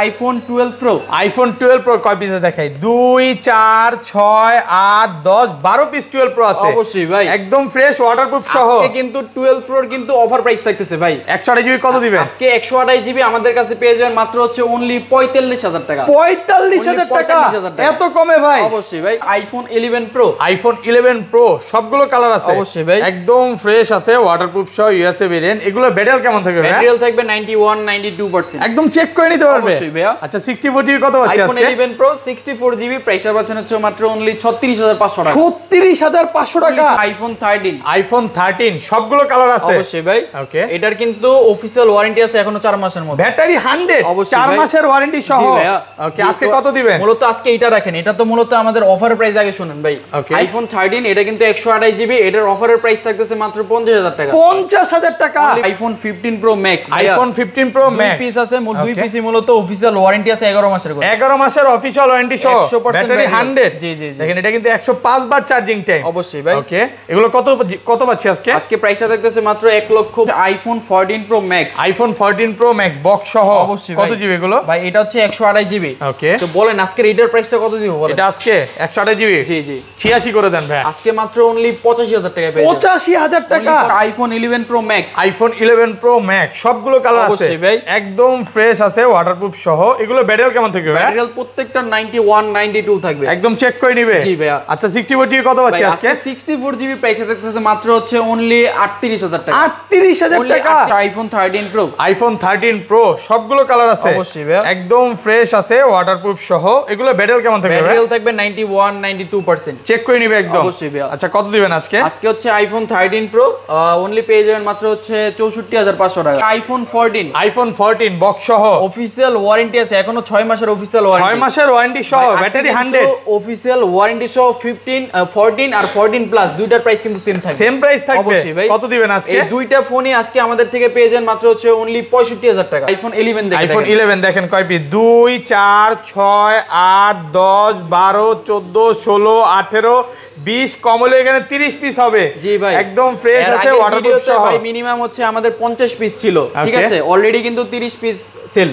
IPhone 12 pro. IPhone 12 pro কয় পিসে দেখাই? 2 4 6 8 10 12 পিস 12 প্রো আছে। অবশ্যই ভাই, একদম ফ্রেশ ওয়াটারপ্রুফ সহ। আজকে কিন্তু 12 প্রোর কিন্তু অফার প্রাইস থাকতেছে ভাই। 128 জিবি কত দিবেন আজকে? 128 জিবি আমাদের কাছে পেয়ে যাবেন মাত্র হচ্ছে অনলি 45000 টাকা। 45000 টাকা? এত কমে ভাই? অবশ্যই ভাই। IPhone 11 pro. আইফোন 11 প্রো সবগুলো কালার আছে? অবশ্যই ভাই, একদম ফ্রেশ আছে, ওয়াটারপ্রুফ সহ, ইউএসএ ভেরিয়েন্ট। এগুলো ব্যাটারি কেমন থাকবে ভাই? ব্যাটারি থাকবে 91-92%। একদম চেক করে নিতে পারবে? অবশ্যই ভাইয়া। আচ্ছা 64 জিবি কত পাচ্ছি আইফোন আজকে? 11 প্রো 64 জিবি প্রাইসটা পাচ্ছেন হচ্ছে মাত্র অনলি 36500 টাকা। 36500 টাকা? আইফোন 13। আইফোন 13 সবগুলো কালার আছে? অবশ্যই ভাই। ওকে, এটার কিন্তু অফিশিয়াল ওয়ারেন্টি আছে এখনো 4 মাসের মতো। ব্যাটারি 100? অবশ্যই 4 ভাই। মাসের ওয়ারেন্টি সহ? জি ভাইয়া। ওকে, আজকে কত দিবেন? মূলত আজকে এটা রাখেন, এটা তো মূলত আমাদের অফার প্রাইস আগে শুনুন ভাই। ওকে। আইফোন 13 এটা কিন্তু 128 জিবি, এটার অফারের প্রাইস থাকতেছে মাত্র 50000 টাকা। 50000 টাকা? IPhone 15 pro max. IPhone 15 pro max piece আছে, দুই পিসই মূলত অফিশিয়াল ওয়ারেন্টি আছে 11 মাসের করে। 11 মাসের অফিশিয়াল ওয়ারেন্টি সহ, 100% ব্যাটারি 100? জি জি জি। দেখেন এটা কিন্তু 105 বার চার্জিং টাইম। অবশ্যই ভাই। ওকে, এগুলো কত পাচ্ছি আজকে? আজকে প্রাইসটা থাকতেছে মাত্র 1 লক্ষ। IPhone 14 pro max. IPhone 14 pro max box সহ? অবশ্যই কত জিবি এগুলো ভাই? এটা হচ্ছে 128 জিবি। ওকে, তো বলেন আজকে এটার প্রাইসটা কত দিব বলেন? এটা আজকে 128 জিবি? জি জি 86 করে দেন ভাই। আজকে মাত্র অনলি 85000 টাকা পেয়ে যাবেন। 85000 টাকা? IPhone 11 pro max. IPhone 11 pro max সবগুলো কালার আছে? অবশ্যই ভাই। একদম ফ্রেশ আছে, ওয়াটারপ্রুফ সহ। এগুলো ব্যাটারি কেমন থাকবে ভাই? ব্যাটারি প্রত্যেকটা 91-92 থাকবে। একদম চেক করে নিবে? জি ভাইয়া। আচ্ছা 64 জিবি কত পাচ্ছি আজকে? 64 জিবি প্রাইসটা থাকতেছে মাত্র হচ্ছে অনলি 38000 টাকা। 38000 টাকা? IPhone 13 pro. আইফোন 13 প্রো সবগুলো কালার আছে? অবশ্যই ভাইয়া। একদম ফ্রেশ আছে, ওয়াটারপ্রুফ সহ। এগুলো ব্যাটারি কেমন থাকবে ভাই? ব্যাটারি থাকবে 91-92%। চেক করে নিবে একদম? অবশ্যই ভাইয়া। আচ্ছা কত দিবেন আজকে? আজকে হচ্ছে আইফোন 13 প্রো অনলি পেয়ে যাবেন মাত্র হচ্ছে 64500 টাকা। আইফোন 14। আইফোন 14 বক্স সহ? অফিশিয়াল ওয়ারেন্টি আছে এখনো 6 মাসের অফিশিয়াল ওয়ারেন্টি। 6 মাসের ওয়ারেন্টি সহ, ব্যাটারি 100? অফিশিয়াল ওয়ারেন্টি সহ 14 আর 14 প্লাস দুইটার প্রাইস কিন্তু সেম থাকবে। সেম প্রাইস থাকবে? অবশ্যই ভাই। কত দিবেন আজকে? এই দুইটা ফোনই আজকে আমাদের থেকে পেয়ে যান মাত্র হচ্ছে অনলি 65000 টাকা। আইফোন 11 দেখেন। আইফোন 11 দেখেন কয় পিস? 2 4 6 8 10 12 14 16 18 20 কমলে এখানে 30 পিস হবে। জি ভাই, একদম ফ্রেশ আছে, ওয়াটারপ্রুফ সহ। ভাই মিনিমাম হচ্ছে আমাদের 50 পিস ছিল, ঠিক আছে? অলরেডি কিন্তু 30 পিস সেল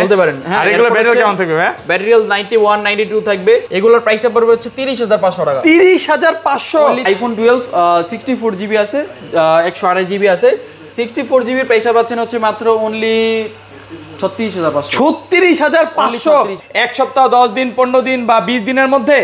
বলতে পারেন। আর এগুলো ব্যাটারি কেমন থাকবে ভাই? ব্যাটারি 91-92 থাকবে। এগুলোর প্রাইসটা পড়বে হচ্ছে 30500 টাকা। 30500? আইফোন 12 64 জিবি আছে, 128 জিবি আছে। 64 জিবির প্রাইসটা পাচ্ছেন হচ্ছে মাত্র অনলি 36500। 36500? এক সপ্তাহ 10 দিন 15 দিন বা 20 দিনের মধ্যে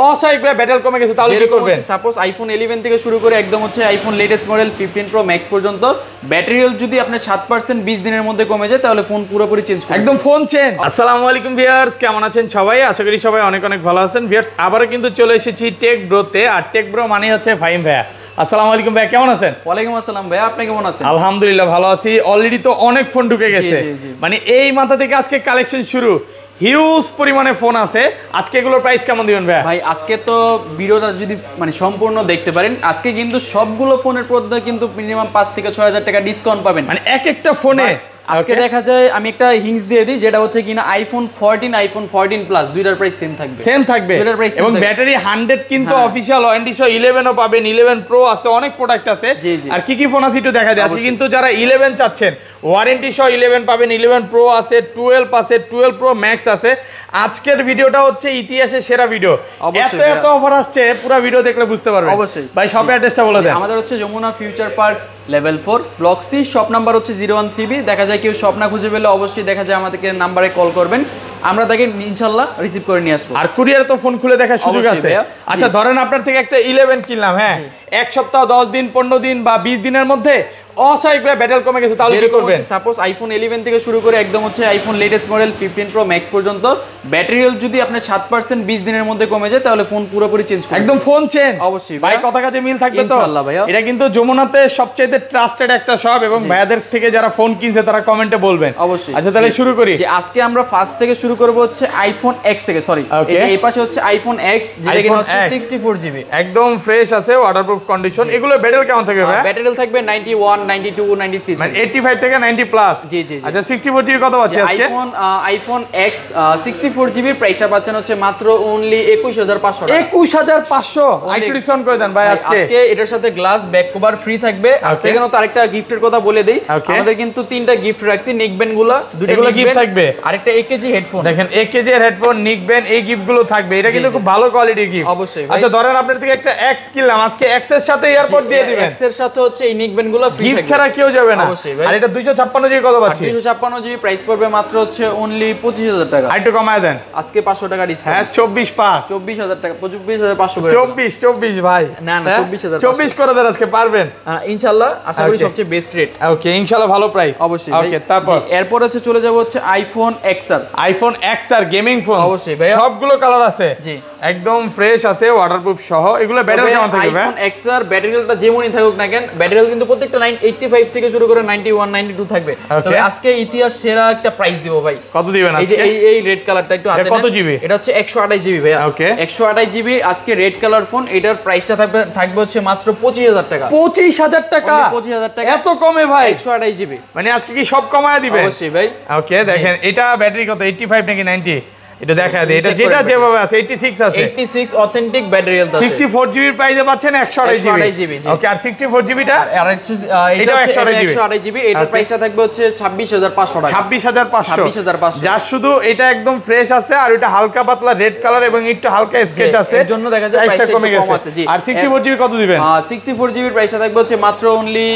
অস্বাভাবিকভাবে ব্যাটারি কমে গেছে, তাহলে কি করবেন? সাপোজ আইফোন 11 থেকে শুরু করে একদম হচ্ছে iPhone latest model 15 pro max পর্যন্ত ব্যাটারি হেলথ যদি আপনার 7% 20 দিনের মধ্যে কমে যায় তাহলে ফোন পুরোপুরি চেঞ্জ করুন, একদম ফোন চেঞ্জ। আসসালামু আলাইকুম ভিউয়ার্স, কেমন আছেন সবাই? আশা করি সবাই অনেক অনেক ভালো আছেন। ভিউয়ার্স আবারো কিন্তু চলে এসেছি টেক ব্রোতে। আর টেক ব্রো মানে হচ্ছে ফাহিম ভাইয়া। আসসালামু আলাইকুম ভাইয়া, কেমন আছেন? ওয়ালাইকুম আসসালাম ভাইয়া, আপনি কেমন আছেন? আলহামদুলিল্লাহ ভালো আছি। অলরেডি তো অনেক ফোন ঢুকে গেছে, মানে এই মাথা থেকে আজকে কালেকশন শুরু, হিউজ পরিমাণে ফোন আছে। আজকে এগুলোর প্রাইস কেমন দিবেন ভাই? ভাই আজকে তো ভিডিওটা যদি মানে সম্পূর্ণ দেখতে পারেন, আজকে কিন্তু সবগুলো ফোনের মধ্যে কিন্তু মিনিমাম 5 থেকে 6000 টাকা ডিসকাউন্ট পাবেন, মানে এক একটা ফোনে। আজকে দেখা যায় আমি একটা হিংস দিয়ে দিই, যেটা হচ্ছে কিনা আইফোন 14 আইফোন 14 প্লাস দুইটার প্রাইস সেম থাকবে। সেম থাকবে এবং ব্যাটারি 100 কিন্তু অফিশিয়াল ওয়ারেন্টি সহ 11ও পাবেন, 11 প্রো আছে, অনেক প্রোডাক্ট আছে। আর কি কি ফোন আছে একটু দেখা যায়। আজকে কিন্তু যারা 11 চাচ্ছেন ওয়ারেন্টি সহ 11 পাবেন, 11 প্রো আছে, 12 আছে, 12 প্রো ম্যাক্স আছে। আজকের ভিডিওটা হচ্ছে ইতিহাসের সেরা ভিডিও। এত অফার আসছে, পুরো ভিডিও দেখলে বুঝতে পারবেন। অবশ্যই ভাই শপের অ্যাড্রেসটা বলে দেন। আমাদের হচ্ছে Jamuna future park level 4 block C, shop number হচ্ছে 013B। দেখা যায় কেউ শপ না খুঁজে পেলে অবশ্যই দেখা যায় আমাদেরকে নাম্বারে কল করবেন, আমরা তাকে ইনশাআল্লাহ রিসিভ করে নিয়ে আসবো। আর কুরিয়ারে তো ফোন খুলে দেখার সুযোগ আছে। আচ্ছা ধরেন আপনার থেকে একটা 11 কিনলাম, হ্যাঁ, এক সপ্তাহ 10 দিন 15 দিন বা 20 দিনের মধ্যে অস্বাভাবিকভাবে ব্যাটারি কমে গেছে, তাহলে কি করবেন? সাপোজ আইফোন 11 থেকে শুরু করে একদম হচ্ছে iPhone latest model 15 pro max পর্যন্ত ব্যাটারি হেলথ যদি আপনার 7% 20 দিনের মধ্যে কমে যায় তাহলে ফোন পুরোপুরি চেঞ্জ করুন, একদম ফোন চেঞ্জ। অবশ্যই ভাই কথা কাজে মিল থাকবে তো ইনশাআল্লাহ ভাইয়া। এটা কিন্তু যমুনাতে সবচেয়ে ট্রাস্টেড একটা শপ এবং ভাইয়াদের থেকে যারা ফোন কিনছে তারা কমেন্টে বলবেন অবশ্যই। আচ্ছা তাহলে শুরু করি। যে আজকে আমরা ফার্স্ট থেকে শুরু করব হচ্ছে আইফোন এক্স থেকে, সরি এই পাশে হচ্ছে আইফোন এক্স, যেটা কিনা হচ্ছে 64 জিবি, একদম ফ্রেশ আছে, ওয়াটারপ্রুফ কন্ডিশন। এগুলো ব্যাটারি কেমন থাকবে ভাই? ব্যাটারি হেলথ থাকবে 92 93 মানে 85 থেকে 90 প্লাস। জি জি। আচ্ছা 64 জিবি কত পাচ্ছি আজকে? আইফোন X 64 জিবি প্রাইসটা পাচ্ছেন হচ্ছে মাত্র অনলি 21500 টাকা। 21500 একটু ডিসকাউন্ট করে দেন ভাই আজকে। আজকে এটার সাথে গ্লাস ব্যাক কভার ফ্রি থাকবে। আর সেখানেও তো আরেকটা গিফটের কথা বলে দেই, আমাদের কিন্তু 3টা গিফট রাখছি। নিকবেন গুলা দুটো গিফট থাকবে, আরেকটা AKG হেডফোন। দেখেন AKG এর হেডফোন নিকবেন, এই গিফট গুলো থাকবে। এটা কিন্তু খুব ভালো কোয়ালিটির গিফট অবশ্যই। আচ্ছা ধরেন আপনার থেকে একটা X কিনলাম, আজকে X এর সাথে এয়ারপড দিয়ে দিবেন। X এর সাথে হচ্ছে এই নিকবেন গুলো ফ্রি থাকবে, গিফট ছাড়া কেউ যাবে না। আর এটা 256 জিবি কত পাচ্ছি? 256 জিবি প্রাইস পড়বে মাত্র হচ্ছে অনলি 25000 টাকা। আরেকটু কমায় দেন আজকে 500 টাকা ডিসকাউন্ট। হ্যাঁ 245 24000 টাকা, 24500 করে। 24 ভাই, না না 24000, 24 করে দেন আজকে, পারবেন ইনশাআল্লাহ। আশা করি সবচেয়ে বেস্ট রেট। ওকে ইনশাআল্লাহ ভালো প্রাইস অবশ্যই। ওকে তারপর এরপর হচ্ছে চলে যাব হচ্ছে iPhone XR। IPhone XR gaming phone অবশ্যই ভাই, সবগুলো কালার আছে। জি একদম ফ্রেশ আছে, ওয়াটারপ্রুফ সহ। এগুলো ব্যাটারি কেমন থাকবে ভাই? আইফোন XR ব্যাটারিটা যেমনই থাকুক না কেন, ব্যাটারি কিন্তু প্রত্যেকটা 85 থেকে শুরু করে 91 92 থাকবে। তবে আজকে ইতিহাস সেরা একটা প্রাইস দিব ভাই। কত দিবেন আজকে? এই যে এই রেড কালারটা একটু হাতে নেন। কত জিবি? এটা হচ্ছে 128 জিবি ভাই। ওকে 128 জিবি আজকে রেড কালার ফোন। এটার প্রাইসটা থাকবে হচ্ছে মাত্র 25000 টাকা। 25000 টাকা? 25000 টাকা এত কমে ভাই? 128 জিবি মানে আজকে কি সব কমায় দিবেন? অবশ্যই ভাই। ওকে দেখেন এটা ব্যাটারি কত, 85 নাকি 90? এটা দেখা দেয়, এটা যেটা যেভাবে আছে 86 আছে। 86 অথেন্টিক ব্যাটারি হেলথ আছে। 64 জিবি প্রাইসে পাচ্ছেন 128 জিবি। ওকে আর 64 জিবিটা? আর হচ্ছে এটা 128 জিবি। এটার প্রাইসটা থাকবে হচ্ছে 26500 টাকা। 26500 যার শুধু এটা একদম ফ্রেশ আছে, আর এটা হালকা পাতলা রেড কালার এবং একটু হালকা স্কেচ আছে, এর জন্য দেখা যায় প্রাইসটা কমে গেছে। আর 64 জিবি কত দিবেন? 64 জিবির প্রাইসটা থাকবে হচ্ছে মাত্র অনলি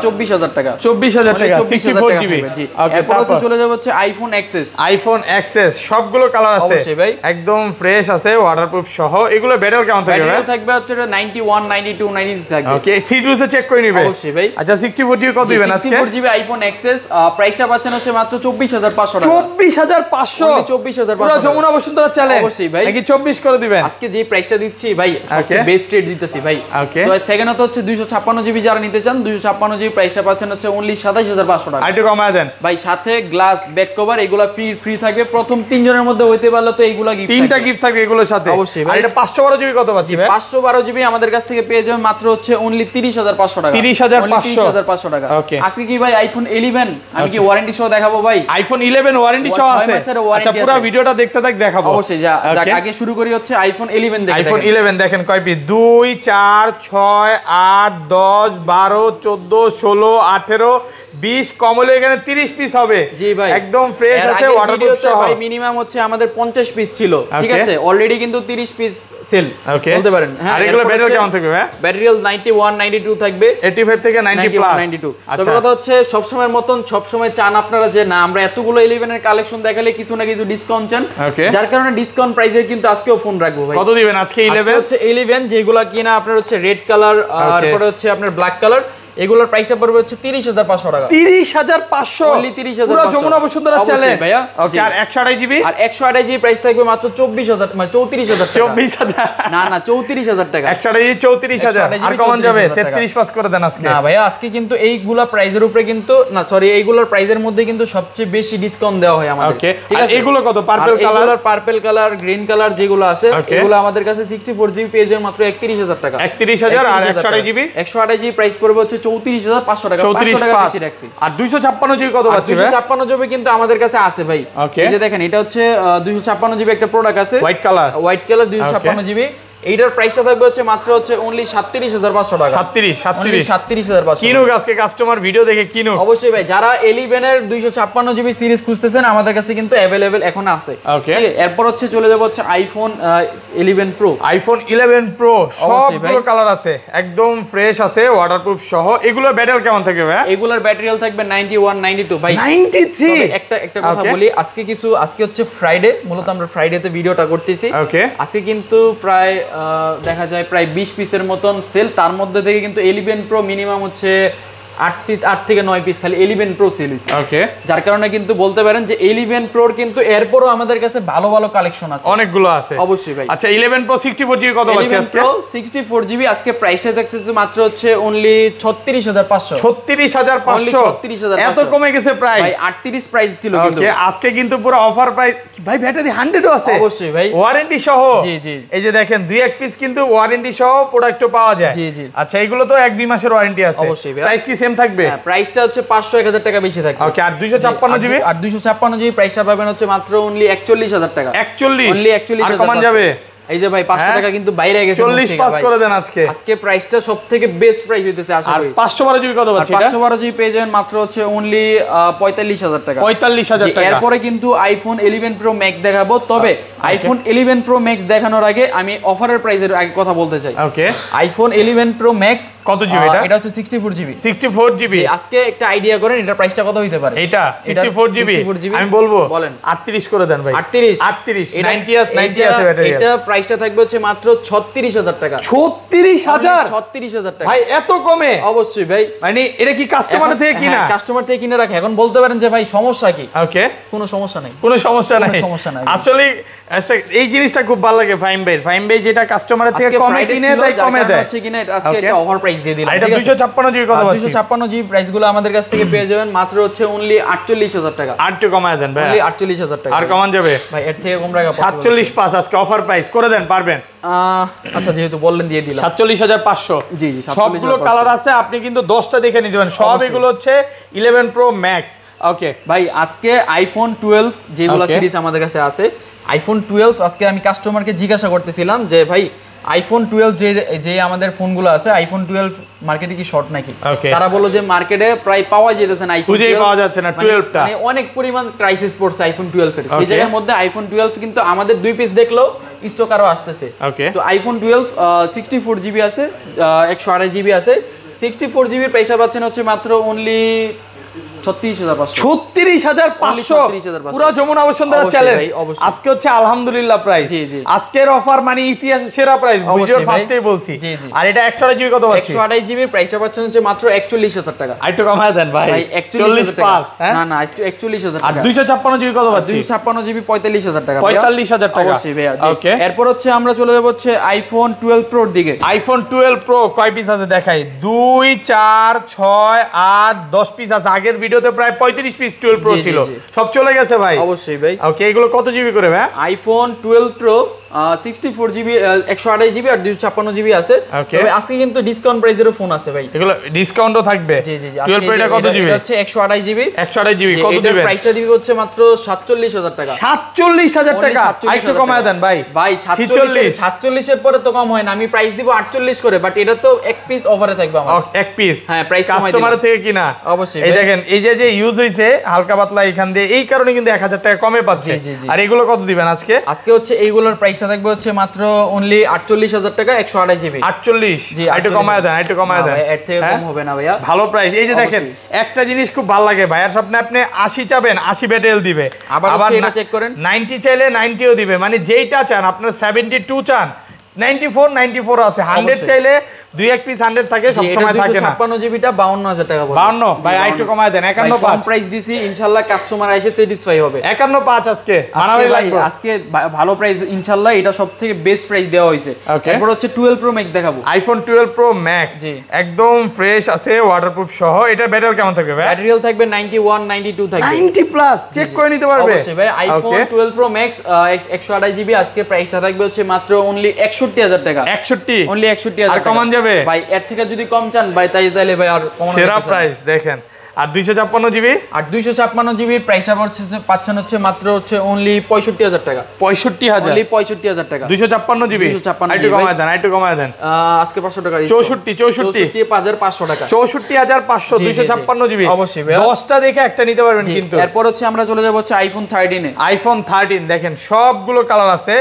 24000 টাকা। 24000 টাকা 64 জিবি। ওকে এরপর হচ্ছে চলে যাব হচ্ছে আইফোন XS। আইফোন XS সবগুলো কালার আছে অবশ্যই ভাই, একদম ফ্রেশ আছে, ওয়াটারপ্রুফ সহ। এগুলো ব্যাটারি কেমন থাকবে? ব্যাটারি থাকবে হচ্ছে 91 92 93 থাকবে। ওকে 3 চেক করে নিবে অবশ্যই ভাই। আচ্ছা 64 জিবি কত দিবেন আজকে? 64 জিবি আইফোন XS প্রাইসটা পাচ্ছেন হচ্ছে মাত্র 24500 টাকা। 24500? 24500 পুরো যমুনা বসুন্ধরা চ্যালেঞ্জ। অবশ্যই ভাই। নাকি 24 করে দিবেন? আজকে যে প্রাইসটা দিচ্ছি ভাই সবচেয়ে বেস্ট রেট দিতেছি ভাই। ওকে তো সেকেন্ডত হচ্ছে 256 জিবি যারা নিতে চান, 256 জিবি প্রাইসটা পাচ্ছেন হচ্ছে অনলি 27500 টাকা। আইটু কমায় দেন ভাই। সাথে গ্লাস ব্যাক কভার এগুলা ফ্রি থাকবে। প্রথম 3 জনের মধ্যে হইতে পারলে তো এইগুলা গিফট, 3টা গিফট থাকবে এগুলোর সাথে। অবশ্যই ভাই। আর এটা 512 জিবি কত পাচ্ছি ভাই? 512 জিবি আমাদের কাছ থেকে পেয়ে যাবেন মাত্র হচ্ছে অনলি 30500 টাকা। 30500 টাকা। ওকে আজকে কি ভাই আইফোন 11 আমি কি ওয়ারেন্টি সহ দেখাবো ভাই? আইফোন 11 ওয়ারেন্টি সহ আছে। আচ্ছা পুরো ভিডিওটা দেখতে দেখাবো অবশ্যই। আগে শুরু করি হচ্ছে আইফোন 11 দেখে। আইফোন 11 দেখেন কয় পিস? 2 4 6 8 10 12 14 16 18 20 কমলে এখানে 30 পিস হবে। জি ভাই একদম ফ্রেশ আছে, ওয়াটারপ্রুফ সহ। ভাই মিনিমাম হচ্ছে আমাদের 50 পিস ছিল, ঠিক আছে? অলরেডি কিন্তু 30 পিস সেল বলতে পারেন। হ্যাঁ আর এগুলো ব্যাটারি কেমন থাকবে ভাই? ব্যাটারি 91 92 থাকবে, 85 থেকে 90 প্লাস 92। তবে কথা হচ্ছে সব সময়ের মতন সব সময় চান আপনারা যে না আমরা এতগুলো 11 এর কালেকশন দেখালে কিছু না কিছু ডিসকাউন্ট চান, যার কারণে ডিসকাউন্ট প্রাইসে কিন্তু আজকেও ফোন রাখবো ভাই। কত দিবেন আজকে? 11 হচ্ছে 11 যেগুলা কিনা আপনার হচ্ছে রেড কালার, তারপরে হচ্ছে আপনার ব্ল্যাক কালার, এগুলোর প্রাইসটা পড়বে হচ্ছে 30500 টাকা। 30500 অনলি 30500 পুরো যমুনা বসুন্ধরা চ্যালেঞ্জ ভাইয়া। ওকে আর 128 জিবি? আর 128 জিবি প্রাইস থাকবে মাত্র 24000 মানে 34000 টাকা। 24000? না না 34000 টাকা। 128 জিবি 34000 আর কমন যাবে 33 পাস করে দেন আজকে। না ভাইয়া আজকে কিন্তু এইগুলা প্রাইজের উপরে কিন্তু না সরি এইগুলোর প্রাইজের মধ্যে কিন্তু সবচেয়ে বেশি ডিসকাউন্ট দেওয়া হয় আমাদের। ওকে ঠিক আছে? এগুলো কত? Purple colour? এগুলোর পার্পল কালার, গ্রিন কালার যেগুলো আছে এগুলো আমাদের কাছে 64 জিবি পেজের মাত্র 31000 টাকা। 31000 আর 128 জিবি? 128 জিবি প্রাইস পড়বে হচ্ছে 34500 টাকা। 500 টাকা বেশি রাখছি। আর 256 জিবি কত পাচ্ছি ভাই? 256 জিবি কিন্তু আমাদের কাছে আছে ভাই। এই যে দেখেন এটা হচ্ছে 256 জিবি একটা প্রোডাক্ট আছে, হোয়াইট কালার 256 জিবি। এইটার প্রাইসটা থাকবে হচ্ছে মাত্র হচ্ছে অনলি 37500 টাকা। 37500 কিনুক আজকে কাস্টমার ভিডিও দেখে কিনুক। অবশ্যই ভাই যারা 11 এর 256 জিবি সিরিজ খুঁজতেছেন আমাদের কাছে কিন্তু अवेलेबल এখন আছে। ওকে এরপর হচ্ছে চলে যাব হচ্ছে আইফোন 11 প্রো। আইফোন 11 প্রো সবগুলো কালার আছে, একদম ফ্রেশ আছে, ওয়াটারপ্রুফ সহ। এগুলো ব্যাটারি কেমন থাকবে ভাই? এগুলোর ব্যাটারি হেলথ থাকবে 91 92 ভাই। 93? একটা কথা বলি, আজকে হচ্ছে ফ্রাইডে, মূলত আমরা ফ্রাইডেতে ভিডিওটা করতেছি। ওকে আজকে কিন্তু প্রায় দেখা যায় প্রায় 20 পিসের মতন সেল, তার মধ্যে থেকে কিন্তু 11 প্রো মিনিমাম হচ্ছে 8 থেকে 9 পিস খালি 11 প্রো সেল হইছে। ওকে যার কারণে কিন্তু বলতে পারেন যে 11 প্রোর কিন্তু এরপরও আমাদের কাছে ভালো ভালো কালেকশন আছে, অনেকগুলো আছে। অবশ্যই ভাই। আচ্ছা 11 প্রো 64 জিবি কত পাচ্ছি আজকে? 64 জিবি আজকে প্রাইসটা দেখতেছি মাত্র হচ্ছে অনলি 36500। 36500 এত কমে গেছে প্রাইস ভাই। 38 প্রাইস ছিল কিন্তু। ওকে আজকে কিন্তু পুরো অফার প্রাইস ভাই। ব্যাটারি 100 ও আছে? অবশ্যই ভাই, ওয়ারেন্টি সহ। জি জি। এই যে দেখেন 2 এক পিস কিন্তু ওয়ারেন্টি সহ প্রোডাক্টও পাওয়া যায়। জি জি। আচ্ছা এগুলো তো 1-2 মাসের ওয়ারেন্টি আছে। অবশ্যই ভাই। প্রাইস কি সেম সেম থাকবে? প্রাইসটা হচ্ছে 500 1000 টাকা বেশি থাকবে। ওকে, আর 256 জিবি? আর 256 জিবি প্রাইসটা পাবেন হচ্ছে মাত্র অনলি 41000 টাকা। 41 অনলি 41000 আর কমান যাবে? এই যে ভাই 500 টাকা কিন্তু বাইরে গেছে, 40 পাস করে দেন আজকে। আজকে প্রাইসটা সবথেকে বেস্ট প্রাইস হইতেছে আশা করি। 512 জিবি কত পাচ্ছি? 512 জিবি পেয়ে যাবেন মাত্র হচ্ছে অনলি 45000 টাকা। 45000 টাকা। এরপরে কিন্তু আইফোন 11 প্রো ম্যাক্স দেখাবো, তবে আইফোন 11 প্রো ম্যাক্স দেখানোর আগে আমি অফারের প্রাইসের আগে কথা বলতে চাই। ওকে, আইফোন 11 প্রো ম্যাক্স কত জিবি এটা? এটা হচ্ছে 64 জিবি। 64 জিবি। আজকে একটা আইডিয়া করেন এটার প্রাইসটা কত হইতে পারে? এটা 64 জিবি আমি বলবো বলেন 38 করে দেন ভাই। 38 90 আছে ব্যাটারি। এটা প্রাইসটা থাকবে হচ্ছে মাত্র 36000 টাকা। 36000? 36000 টাকা ভাই এত কমে? অবশ্যই ভাই। মানে এটা কি কাস্টমার থেকে কিনা? কাস্টমার থেকে কিনে রাখে। এখন বলতে পারেন যে ভাই সমস্যা কি? ওকে, কোনো সমস্যা নাই, কোনো সমস্যা নাই। সমস্যা নাই আসলে এই জিনিসটা খুব ভালো লাগে ফাইম ভাই যেটা কাস্টমারের থেকে কমে কিনে তাই কমে দেয়। হচ্ছে কিনা আজকে একটা অফার প্রাইস দিয়ে দিলাম। এটা 256 জিবি কত পাচ্ছি? 256 জিবি প্রাইসগুলো আমাদের কাছ থেকে পেয়ে যাবেন মাত্র হচ্ছে অনলি 48000 টাকা। আর একটু কমায় দেন ভাই। অনলি 48000 টাকা। আর কমান যাবে ভাই? এর থেকে কম রাখা 47 পাস আজকে অফার প্রাইস করে দেন, পারবেন? আচ্ছা যেহেতু বললেন দিয়ে দিলাম। 47500। জি জি, সবগুলো কালার আছে, আপনি কিন্তু 10টা দেখে নিতে পারেন। সব এগুলো হচ্ছে 11 প্রো ম্যাক্স। ওকে ভাই, আজকে আইফোন 12 যেগুলো সিরিজ আমাদের কাছে আছে, আইফোন 12 আজকে আমি কাস্টমারকে জিজ্ঞাসা করতেছিলাম যে ভাই আইফোন 12 যে আমাদের ফোনগুলো আছে, আইফোন 12 মার্কেটে কি শর্ট নাকি? তারা বললো যে মার্কেটে প্রায় পাওয়া যেতেছে না, আইফোন 12 পাওয়া যাচ্ছে না। 12টা মানে অনেক পরিমাণ ক্রাইসিস পড়ছে আইফোন 12 এর। সেই জায়গার মধ্যে আইফোন 12 কিন্তু আমাদের 2 পিস দেখলেও স্টক আরো আসতেছে। তো আইফোন 12 64 জিবি আছে, 128 জিবি আছে। 64 জিবির প্রাইসটা পাচ্ছেন হচ্ছে মাত্র অনলি 36500। পুরো যমুনা বসুন্ধরা চ্যালেঞ্জ আজকে হচ্ছে আলহামদুলিল্লাহ প্রাইস। আজকের অফার মানে ইতিহাসের সেরা প্রাইস, ভিডিওর ফার্স্টেই বলছি। আর এটা 128 জিবি কত পাচ্ছি? 128 জিবির প্রাইসটা পাচ্ছেন হচ্ছে মাত্র 41000 টাকা। আরেকটু কমায় দেন ভাই। 40 পাস। না না, 41000 টাকা। আর 256 জিবি কত পাচ্ছি? 256 জিবি 45000 টাকা। 45000 টাকা অবশ্যই ভাইয়া। ওকে, এরপর হচ্ছে আমরা চলে যাব হচ্ছে আইফোন 12 প্রোর দিকে। আইফোন 12 প্রো কয় পিস আছে দেখাই? 2 4 6 8 10 পিস আছে। আগের ভিডিওতে প্রায় 35 পিস 12 প্রো ছিল, সব চলে গেছে ভাই। অবশ্যই ভাই। ওকে, এগুলো কত জিবি করে ভাই? আইফোন 12 প্রো 64 জিবি 128 জিবি আর 256 জিবি আছে। তবে আজকে কিন্তু ডিসকাউন্ট প্রাইসেরও ফোন আছে ভাই। এগুলো ডিসকাউন্টও থাকবে? জি জি। 12 প্রো এটা কত জিবি? এটা হচ্ছে 128 জিবি। 128 জিবি কত দিবেন? এটার প্রাইসটা দিবে হচ্ছে মাত্র 47000 টাকা। 47000 টাকা? আরেকটু কমায় দেন ভাই। ভাই 47 এর পরে তো কম হয় না, আমি প্রাইস দিব 48 করে, বাট এটা তো এক পিস অফারে থাকবে আমার। এক পিস? হ্যাঁ, প্রাইস কমাই দিলাম। কাস্টমার থেকে কিনা? অবশ্যই। এই দেখেন, এই যে ইউজ হইছে হালকা পাতলা এখান দিয়ে, এই কারণে কিন্তু 1000 টাকা কমে পাচ্ছে। আর এগুলো কত দিবেন আজকে? আজকে হচ্ছে এইগুলোর প্রাইসটা থাকবে হচ্ছে মাত্র অনলি 48000 টাকা 128 জিবি। 48? জি, একটু কমায় দেন, একটু কমায় দেন। এর থেকে কম হবে না ভাইয়া। ভালো প্রাইস। এই যে দেখেন, একটা জিনিস খুব ভালো লাগে ভাইয়ার স্বপ্নে, আপনি 80 চাবেন 80 ব্যাটেল দিবে। আবার এটা চেক করেন, 90 চাইলে 90ও দিবে। মানে যেইটা চান, আপনার 72 চান 94 আছে। 100 চাইলে 2-1 পিস 100 থাকে, সব সময় থাকে না। 256 জিবিটা 52000 টাকা পড়বে। 52? ভাই আরেকটু কমায় দেন। 51 প্রাইস দিছি, ইনশাআল্লাহ কাস্টমার এসে স্যাটিসফাই হবে। 51 আজকে আজকে ভালো প্রাইস ইনশাআল্লাহ, এটা সবথেকে বেস্ট প্রাইস দেওয়া হইছে। এরপর হচ্ছে 12 প্রো ম্যাক্স দেখাবো। আইফোন 12 প্রো ম্যাক্স একদম ফ্রেশ আছে, ওয়াটারপ্রুফ সহ। এটা ব্যাটারি কেমন থাকবে ভাই? ব্যাটারি হেলথ থাকবে 91 92 থাকবে। 90 প্লাস চেক করে নিতে পারবে? অবশ্যই ভাই। আইফোন 12 প্রো ম্যাক্স 128 জিবি আজকে প্রাইসটা থাকবে হচ্ছে মাত্র অনলি 61000 টাকা। 61? অনলি 61000 টাকা। আর কমান যাবে ভাই? এর থেকে যদি কম চান ভাই, তাইলে ভাই আর কমানো সেরা প্রাইস দেখেন। আর 256 জিবি? আর 256 জিবি প্রাইসটা পাচ্ছেন হচ্ছে মাত্র হচ্ছে অনলি 65000 টাকা। 65000? অনলি 65000 টাকা। 256 জিবি? একটু কমায় দেন, একটু কমায় দেন। আজকে 500 টাকা। 64 টাকা। 64500 256 জিবি। অবশ্যই ভাই। 10টা দেখে একটা নিতে পারবেন কিন্তু। এরপর হচ্ছে আমরা চলে যাব হচ্ছে আইফোন 13 এ। আইফোন 13 দেখেন, সবগুলো কালার আছে,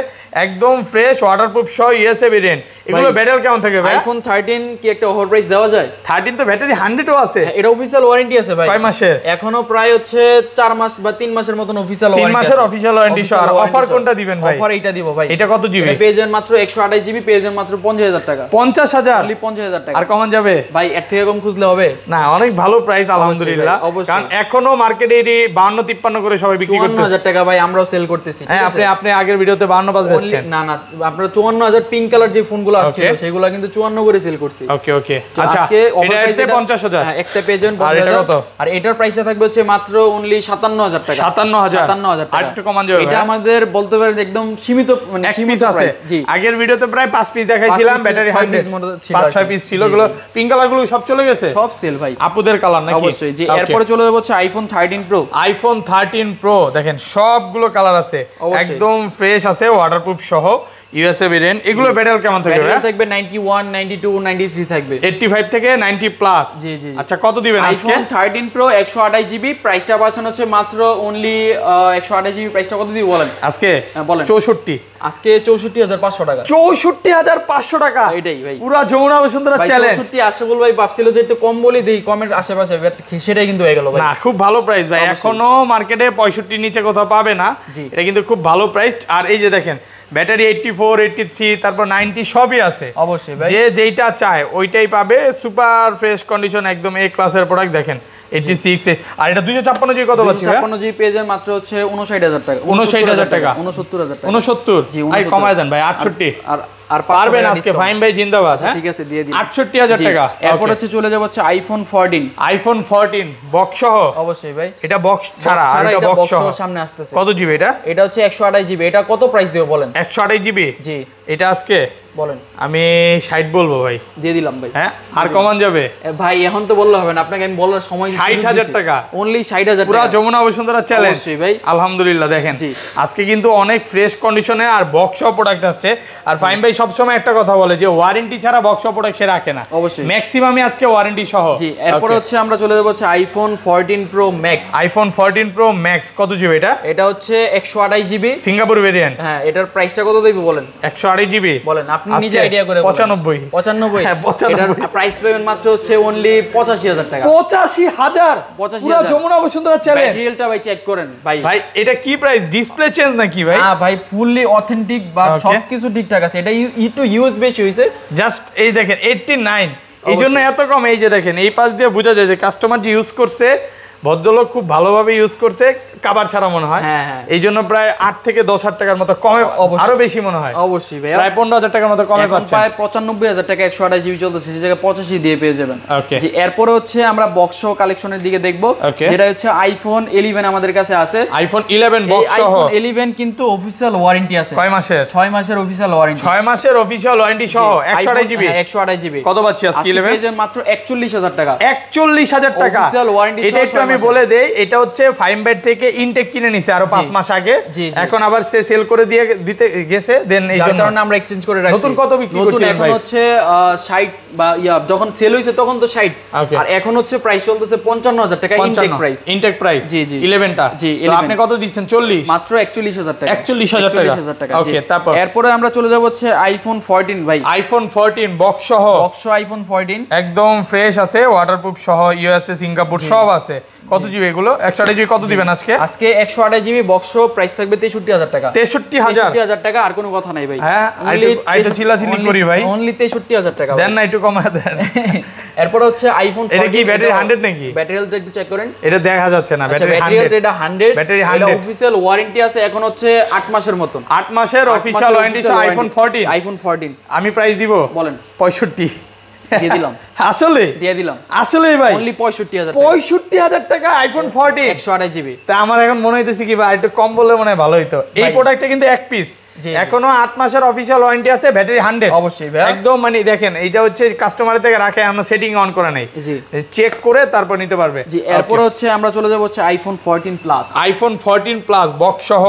একদম ফ্রেশ, ওয়াটারপ্রুফ সহ, ইউএসএ ভেরিয়েন্ট। এগুলো ব্যাটারি কেমন থাকে ভাই? আইফোন 13 কি একটা ওভার প্রাইস দেওয়া যায়? 13 তো ব্যাটারি 100ও আছে। এটা অফিশিয়াল ওয়ারেন্টি আছে ভাই। কয় মাসের? এখনো প্রায় হচ্ছে 4 মাস বা 3 মাসের মতন অফিশিয়াল ওয়ারেন্টি। 3 মাসের অফিশিয়াল ওয়ারেন্টি সহ। আর অফার কোনটা দিবেন ভাই? অফার এইটা দিব ভাই। এটা কত জিবি? পেয়ে যাবেন মাত্র 128 জিবি, পেয়ে যাবেন মাত্র 50000 টাকা। 50000? অনলি 50000 টাকা। আর কমান যাবে? ভাই এর থেকে কম খুঁজলে হবে না। অনেক ভালো প্রাইস আলহামদুলিল্লাহ। কারণ এখনো মার্কেটে এটি 52 53 করে সবাই বিক্রি করতেছে। 54000 টাকা ভাই আমরাও সেল করতেছি। হ্যাঁ, আপনি আগের ভিডিওতে 52 5 যাচ্ছেন? না না, আপনারা 54000 পিঙ্ক কালার যে ফোনগুলো আসছিল সেগুলো কিন্তু 54 করে সেল করছি। ওকে ওকে, আচ্ছা আজকে এটা হচ্ছে 50000। হ্যাঁ, একটা পেয়ে যাবেন আর এটা 50000। কত? আর এটার প্রাইসটা থাকবে হচ্ছে মাত্র অনলি 57000 টাকা। 57000 টাকা। আর একটু কমান যাবে? এটা আমাদের বলতে পারেন একদম সীমিত, মানে সীমিত প্রাইস। জি, আগের ভিডিওতে প্রায় 5 পিস দেখাইছিলাম, ব্যাটারি 100 5-6 পিস ছিল, গুলো পিঙ্ক কালার গুলো সব চলে গেছে, সব সেল ভাই। আপুদের কালার নাকি? অবশ্যই। জি, এরপরে চলে যাব হচ্ছে আইফোন 13 প্রো। আইফোন 13 প্রো দেখেন সবগুলো কালার আছে, একদম ফ্রেশ আছে, ওয়াটারপ্রুফ সহ, ইউএসএ ভেরিয়েন্ট। এগুলো ব্যাটারি কেমন থাকবে? ব্যাটারি থাকবে 91, 92, 93 থাকবে, 85 থেকে 90 প্লাস। জি জি। আচ্ছা কত দিবেন আজকে? আইফোন 13 প্রো 128 জিবি, প্রাইসটা পাচ্ছেন হচ্ছে মাত্র অনলি 128 জিবি। প্রাইসটা কত দিব বলেন আজকে? বলেন। 64। আজকে 64500 টাকা। 64500 টাকা, এটাই ভাই পুরো যমুনা বসুন্ধরা চ্যালেঞ্জ। 64 আশরাফুল ভাই ভাবছিল যে একটু কম বলি দেই, কমের আশেপাশে, সেটাই কিন্তু হয়ে গেল ভাই। না, খুব ভালো প্রাইস ভাই, এখনো মার্কেটে 65 নিচে কোথাও পাবে না, এটা কিন্তু খুব ভালো প্রাইস। আর এই যে দেখেন ব্যাটারি 84, 83, তারপর 90 সবই আছে। অবশ্যই ভাই, যে যেইটা চায় ওইটাই পাবে, সুপার ফ্রেশ কন্ডিশন, একদম এ ক্লাসের প্রোডাক্ট। দেখেন 86 আর এটা 256 জিবি কত পাচ্ছি? 256 জিবি পেয়ে যান মাত্র হচ্ছে 59000 টাকা। 59000 টাকা, 69000 টাকা। 69 জি, ভাই কমায় দেন ভাই, 68। আর পারবেন আজকে, ফাইম ভাই জিন্দাবাদ। হ্যাঁ ঠিক আছে, দিয়ে দিন 68000 টাকা। এরপর হচ্ছে চলে যাব হচ্ছে আইফোন 14। আইফোন 14 বক্স সহ? অবশ্যই ভাই, এটা বক্স ছাড়া, আর এটা বক্স সহ সামনে আসতেছে। কত জিবি এটা? এটা হচ্ছে 128 জিবি। এটা কত প্রাইস দেব বলেন? 128 জিবি। জি, এটা আজকে বলেন। আমি 60 বলবো ভাই, দিয়ে দিলাম ভাই। হ্যাঁ আর কমান যাবে ভাই? এখন তো বললে হবে না, আপনাকে আমি বলার সময় 60000 টাকা, অনলি 60000 পুরো টাকা। যমুনা বসুন্ধরা চ্যালেঞ্জ। অবশ্যই ভাই, আলহামদুলিল্লাহ। দেখেন আজকে কিন্তু অনেক ফ্রেশ কন্ডিশনে আর বক্স সহ প্রোডাক্ট আসছে। আর ফাইম ভাই সব সময় একটা কথা বলে যে ওয়ারেন্টি ছাড়া বক্স সহ প্রোডাক্ট সে রাখে না, অবশ্যই ম্যাক্সিমামই আজকে ওয়ারেন্টি সহ। জি, এরপর হচ্ছে আমরা চলে যাব হচ্ছে iPhone 14 pro max. IPhone 14 pro max কত জিবি এটা? এটা হচ্ছে 128 জিবি সিঙ্গাপুর ভেরিয়েন্ট। হ্যাঁ, এটার প্রাইসটা কত দেব বলেন? 128 জিবি বলেন, আপনি নিজে আইডিয়া করে বলেন। 95। হ্যাঁ 95। এটার প্রাইস পাবেন মাত্র হচ্ছে অনলি 85000 টাকা। 85000, পুরো যমুনা বসুন্ধরা চ্যালেঞ্জ। রিয়েলটা ভাই চেক করেন ভাই। ভাই এটা কি প্রাইস? ডিসপ্লে চেঞ্জ নাকি ভাই? হ্যাঁ ভাই, ফুললি অথেন্টিক বা সবকিছু ঠিকঠাক আছে। এটা একটু ইউজ বেশি হইছে জাস্ট। এই দেখেন 89, এই জন্য এত কম। এই যে দেখেন এই পাশ দিয়ে বোঝা যায় যে কাস্টমার যে ইউজ করছে, ভদ্রলোক খুব ভালোভাবে ইউজ করছে, কাবার ছাড়া মনে হয়। এই জন্য প্রায় 8 থেকে 10,000 টাকার মতো কমে, আরো বেশি মনে হয়। অবশ্যই ভাই, প্রায় 15,000 টাকার মতো কমে পাচ্ছেন। প্রায় 95000 টাকা 128 জিবি চলতেছে, সেই জায়গায় 85 দিয়ে পেয়ে যাবেন। জি, এরপরে হচ্ছে আমরা বক্স সহ কালেকশনের দিকে দেখব, যেটা হচ্ছে আইফোন 11 আমাদের কাছে আছে। আইফোন 11 বক্স সহ। আইফোন 11 কিন্তু অফিশিয়াল ওয়ারেন্টি আছে। কয় মাসের? 6 মাসের অফিশিয়াল ওয়ারেন্টি। 6 মাসের অফিশিয়াল ওয়ারেন্টি সহ 128 জিবি। 128 জিবি কত পাচ্ছি আজকে 11? পেয়ে যাবেন মাত্র 41000 টাকা। 41000 টাকা অফিশিয়াল ওয়ারেন্টি। এটা একটু আমি বলে দেই, এটা হচ্ছে ফাইমবেট থেকে ইনটেক কিনে নিছে আরো 5 মাস আগে, এখন আবার সে সেল করে দিয়ে দিতে গেছে, দেন এই জন্য আমরা এক্সচেঞ্জ করে রাখছি। নতুন কত বিক্রি করছেন ভাই? এখন হচ্ছে 60 বা যখন সেল হইছে তখন তো 60, আর এখন হচ্ছে প্রাইস চলতেছে 55000 টাকা ইনটেক প্রাইস। ইনটেক প্রাইস জি জি 11 টা। জি, তো আপনি কত দিচ্ছেন? 40, মাত্র 41000 টাকা। 41000 টাকা। ওকে, তারপর এরপরে আমরা চলে যাব হচ্ছে আইফোন 14 ভাই। আইফোন 14 বক্স সহ। আইফোন 14 একদম ফ্রেশ আছে, ওয়াটারপ্রুফ সহ, ইউএসএ সিঙ্গাপুর সব আছে। কত জিবি এগুলো? 128 জিবি কত দিবেন আজকে? আজকে 128 জিবি বক্স প্রাইস থাকবে 63000 টাকা। 63000 টাকা, আর কোনো কথা নাই ভাই। হ্যাঁ, আইটা চিলাচিলি করি ভাই, অনলি 63000 টাকা দেন না একটু কমায় দেন। এরপর হচ্ছে আইফোন 14। এটা কি ব্যাটারি 100 নাকি? ব্যাটারি হেলথ একটু চেক করেন। এটা দেখা যাচ্ছে না, ব্যাটারি 100। এটা 100, ব্যাটারি 100। এটা অফিশিয়াল ওয়ারেন্টি আছে, এখন হচ্ছে 8 মাসের মত। 8 মাসের অফিশিয়াল ওয়ারেন্টি আছে আইফোন 14। আইফোন 14 আমি প্রাইস দিব বলেন। 65 দিয়ে দিলাম। আসলে দিয়ে দিলাম আসলে ভাই অনলি 65000 টাকা। 65000 টাকা আইফোন 14 128 জিবি। তা আমার এখন মনে হইতেছে কি ভাই একটু কম বললে মনে হয় ভালো হইতো। এই প্রোডাক্টটা কিন্তু এক পিস, এখনো 8 মাসের অফিশিয়াল ওয়ারেন্টি আছে, ব্যাটারি 100। অবশ্যই ভাই, একদম মানে দেখেন এইটা হচ্ছে কাস্টমারের থেকে রাখে, আমরা সেটিং অন করে নাই, জি চেক করে তারপর নিতে পারবে। জি, এরপর হচ্ছে আমরা চলে যাব হচ্ছে iPhone 14 plus. IPhone 14 plus box সহ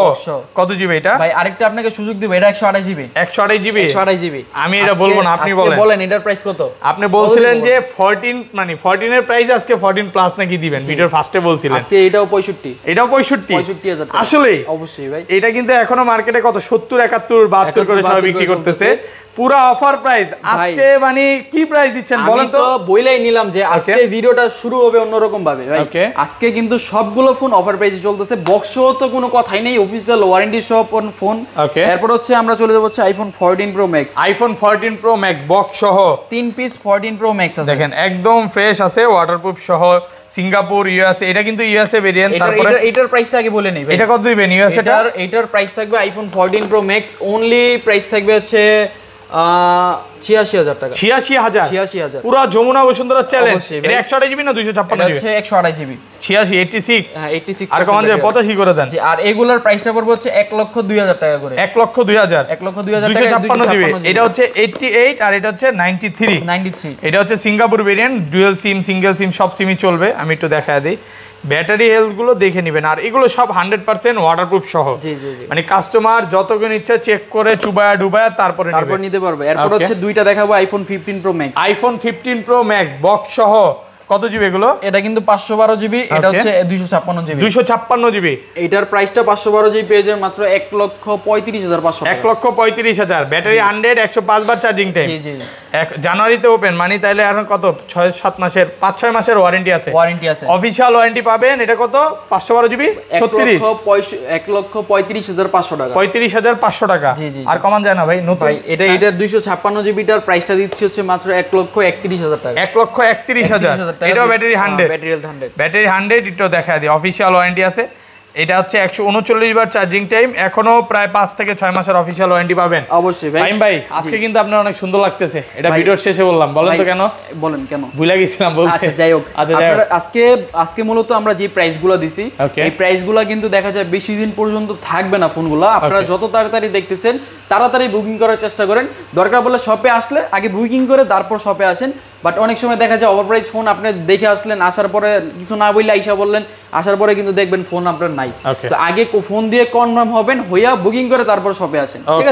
কত জিবি এটা ভাই? আরেকটা আপনাকে সুযোগ দিব, এটা 128 জিবি। 128 GB 128 GB. আমি এটা বলবো না, আপনি বলেন। বলেন এটার প্রাইস কত? আপনি বলছিলেন যে 14 মানে 14 এর প্রাইস আজকে 14 প্লাস নাকি দিবেন, ভিডিওর ফার্স্টে বলছিলেন। আজকে এটাও 65। এটাও 65000 টাকা। আসলে অবশ্যই ভাই, এটা কিন্তু এখনো মার্কেটে কত 70 71 72 করে সবাই বিক্রি করতেছে, পুরো অফার প্রাইস। আজকে মানে কি প্রাইস দিচ্ছেন বলেন তো? বইলাই নিলাম যে আজকে ভিডিওটা শুরু হবে অন্যরকম ভাবে ভাই। আজকে কিন্তু সবগুলো ফোন অফার প্রাইসে চলতেছে, বক্স তো কোনো কথাই নেই, অফিশিয়াল ওয়ারেন্টি সহ ফোন। এরপর হচ্ছে আমরা চলে যাব হচ্ছে iPhone 14 pro max. IPhone 14 pro max box সহ 3 পিস 14 প্রো ম্যাক্স আছে, দেখেন একদম ফ্রেশ আছে, ওয়াটারপ্রুফ সহ, সিঙ্গাপুর, ইউএসএ, এটা কিন্তু ইউএসএ ভেরিয়েন্ট। তারপরে এটার প্রাইসটা আগে বলে নেই ভাই, এটা কত দিবেন ইউএসএ টা? এটার প্রাইস থাকবে iPhone 14 pro max only price থাকবে হচ্ছে ৮৬,০০০ টাকা। ৮৬,০০০ পুরো যমুনা বসুন্ধরা চ্যালেঞ্জ। এটা 128 জিবি না 256 জিবি? হচ্ছে 128 জিবি। 86 86 হ্যাঁ 86 আর কমান যায় 85 করে দেন। জি, আর এগুলোর প্রাইসটা পড়বে হচ্ছে ১,০২,০০০ টাকা করে। ১,০২,০০০ ১,০২,০০০ টাকা 256 জিবি। এটা হচ্ছে 88 আর এটা হচ্ছে 93। এটা হচ্ছে Singapore variant, dual SIM, single সিম সব সিমই চলবে। আমি একটু দেখায় দিই, ব্যাটারি হেলথ গুলো দেখে নেবেন। আর এগুলো সব 100% ওয়াটারপ্রুফ সহ। জি জি জি, মানে কাস্টমার যতক্ষণ ইচ্ছা চেক করে চুবায়া ডুবায়া তারপর নিতে পারবে। এরপর হচ্ছে দুইটা দেখাবো iPhone 15 pro max. IPhone 15 pro max box সহ। কত জিবি এগুলো? এটা কিন্তু 512 জিবি, এটা হচ্ছে 256 জিবি। 256 জিবি। এটার প্রাইসটা 512 জিবি পেয়ে যাবেন মাত্র ১,৩৫,৫০০ টাকা। ১,৩৫,০০০ ব্যাটারি 100, 105 বার চার্জিং টাইম। জি জি, জানুয়ারিতে ওপেন মানে তাইলে এখন কত 6-7 মাসের 5-6 মাসের ওয়ারেন্টি আছে। অফিশিয়াল ওয়ারেন্টি পাবেন। এটা কত? 512 জিবি 36, ১,৩৫,৫০০ টাকা। ৩৫,৫০০ টাকা। আর কমান যায় না ভাই নতুন? এটা 256 জিবিটার প্রাইসটা দিচ্ছি হচ্ছে মাত্র ১,৩১,০০০ টাকা। ১,৩১,০০০। এটাও ব্যাটারি 100, ব্যাটারি 100। এটাও দেখা দিই অফিশিয়াল ওয়ারেন্টি আছে। এটা হচ্ছে 139 বার চার্জিং টাইম। এখনো প্রায় 5 থেকে 6 মাসের অফিশিয়াল ওয়ারেন্টি পাবেন। অবশ্যই ভাই। ভাই আজকে কিন্তু আপনার অনেক সুন্দর লাগতেছে। এটা ভিডিওর শেষে বললাম, বলেন তো কেন? বলেন কেন? ভুলে গেছিলাম বলতে। আচ্ছা যাই হোক, আজকে মূলত আমরা যে প্রাইসগুলো দিছি, এই প্রাইসগুলো কিন্তু দেখা যায় বেশি দিন পর্যন্ত থাকবে না ফোনগুলো। আপনারা যত তাড়াতাড়ি দেখতেছেন তাড়াতাড়ি বুকিং করার চেষ্টা করেন। দরকার পড়লে শপে আসলে আগে বুকিং করে তারপর শপে আসেন। বাট অনেক সময় দেখা যায় ওভারপ্রাইস ফোন আপনি দেখে আসলেন, আসার পরে কিছু না বললে আইসা বললেন, আসার পরে কিন্তু দেখবেন ফোন আপনার নাই। তো আগে ফোন দিয়ে কনফার্ম হবেন, হইয়া বুকিং করে তারপর শপে আসেন। ঠিক আছে?